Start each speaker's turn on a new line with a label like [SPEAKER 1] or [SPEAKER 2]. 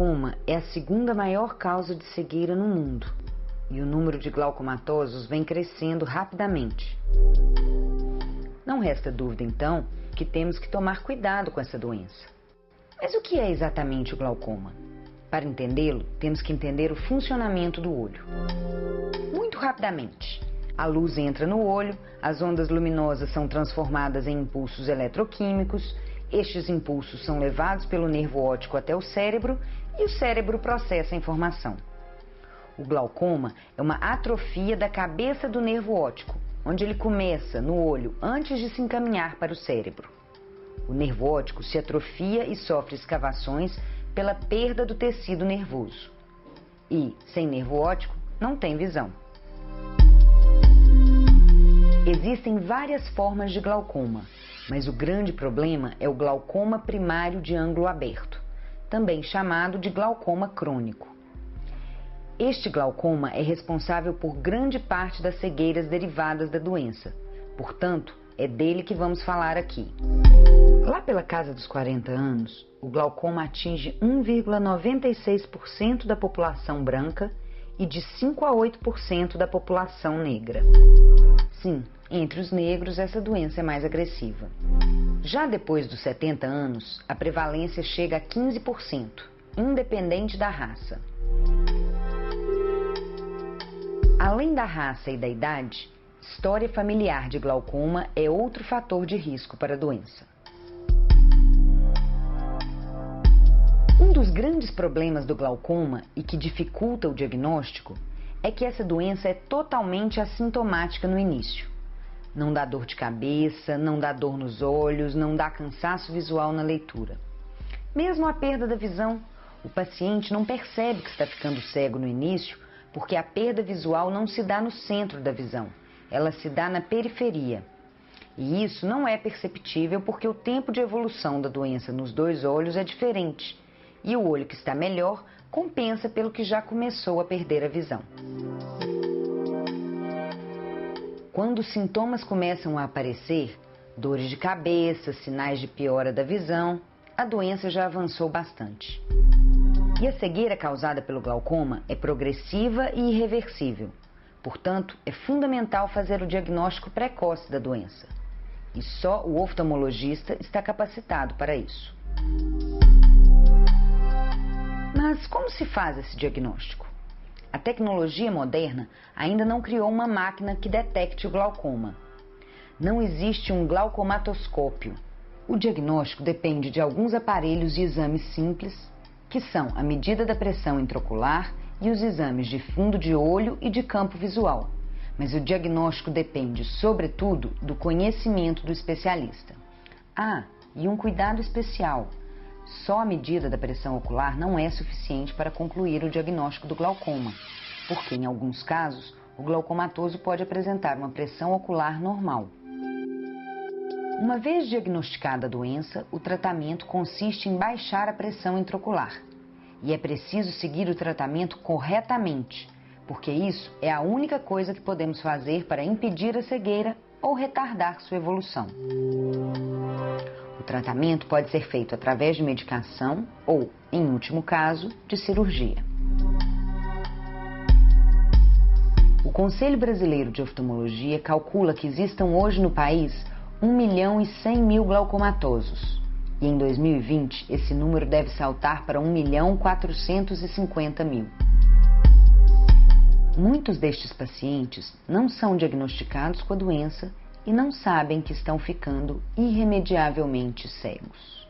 [SPEAKER 1] glaucoma é a segunda maior causa de cegueira no mundo e o número de glaucomatosos vem crescendo rapidamente. Não resta dúvida, então, que temos que tomar cuidado com essa doença. Mas o que é exatamente o glaucoma? Para entendê-lo, temos que entender o funcionamento do olho. Muito rapidamente, a luz entra no olho, as ondas luminosas são transformadas em impulsos eletroquímicos, estes impulsos são levados pelo nervo óptico até o cérebro e o cérebro processa a informação. O glaucoma é uma atrofia da cabeça do nervo óptico, onde ele começa no olho antes de se encaminhar para o cérebro. O nervo óptico se atrofia e sofre escavações pela perda do tecido nervoso. E, sem nervo óptico, não tem visão. Existem várias formas de glaucoma, mas o grande problema é o glaucoma primário de ângulo aberto, também chamado de glaucoma crônico. Este glaucoma é responsável por grande parte das cegueiras derivadas da doença, portanto, é dele que vamos falar aqui. Lá pela casa dos 40 anos, o glaucoma atinge 1,96% da população branca e de 5 a 8% da população negra. Sim, entre os negros essa doença é mais agressiva. Já depois dos 70 anos, a prevalência chega a 15%, independente da raça. Além da raça e da idade, história familiar de glaucoma é outro fator de risco para a doença. Um dos grandes problemas do glaucoma e que dificulta o diagnóstico é que essa doença é totalmente assintomática no início. Não dá dor de cabeça, não dá dor nos olhos, não dá cansaço visual na leitura. Mesmo a perda da visão, o paciente não percebe que está ficando cego no início porque a perda visual não se dá no centro da visão, ela se dá na periferia. E isso não é perceptível porque o tempo de evolução da doença nos dois olhos é diferente e o olho que está melhor compensa pelo que já começou a perder a visão. Quando os sintomas começam a aparecer, dores de cabeça, sinais de piora da visão, a doença já avançou bastante. E a cegueira causada pelo glaucoma é progressiva e irreversível. Portanto, é fundamental fazer o diagnóstico precoce da doença. E só o oftalmologista está capacitado para isso. Mas como se faz esse diagnóstico? A tecnologia moderna ainda não criou uma máquina que detecte o glaucoma. Não existe um glaucomatoscópio. O diagnóstico depende de alguns aparelhos de exames simples, que são a medida da pressão intraocular e os exames de fundo de olho e de campo visual. Mas o diagnóstico depende, sobretudo, do conhecimento do especialista. Ah, e um cuidado especial. Só a medida da pressão ocular não é suficiente para concluir o diagnóstico do glaucoma, porque, em alguns casos, o glaucomatoso pode apresentar uma pressão ocular normal. Uma vez diagnosticada a doença, o tratamento consiste em baixar a pressão intraocular. E é preciso seguir o tratamento corretamente, porque isso é a única coisa que podemos fazer para impedir a cegueira ou retardar sua evolução. O tratamento pode ser feito através de medicação ou, em último caso, de cirurgia. O Conselho Brasileiro de Oftalmologia calcula que existam hoje no país 1.100.000 glaucomatosos. E em 2020, esse número deve saltar para 1.450.000. Muitos destes pacientes não são diagnosticados com a doença e não sabem que estão ficando irremediavelmente cegos.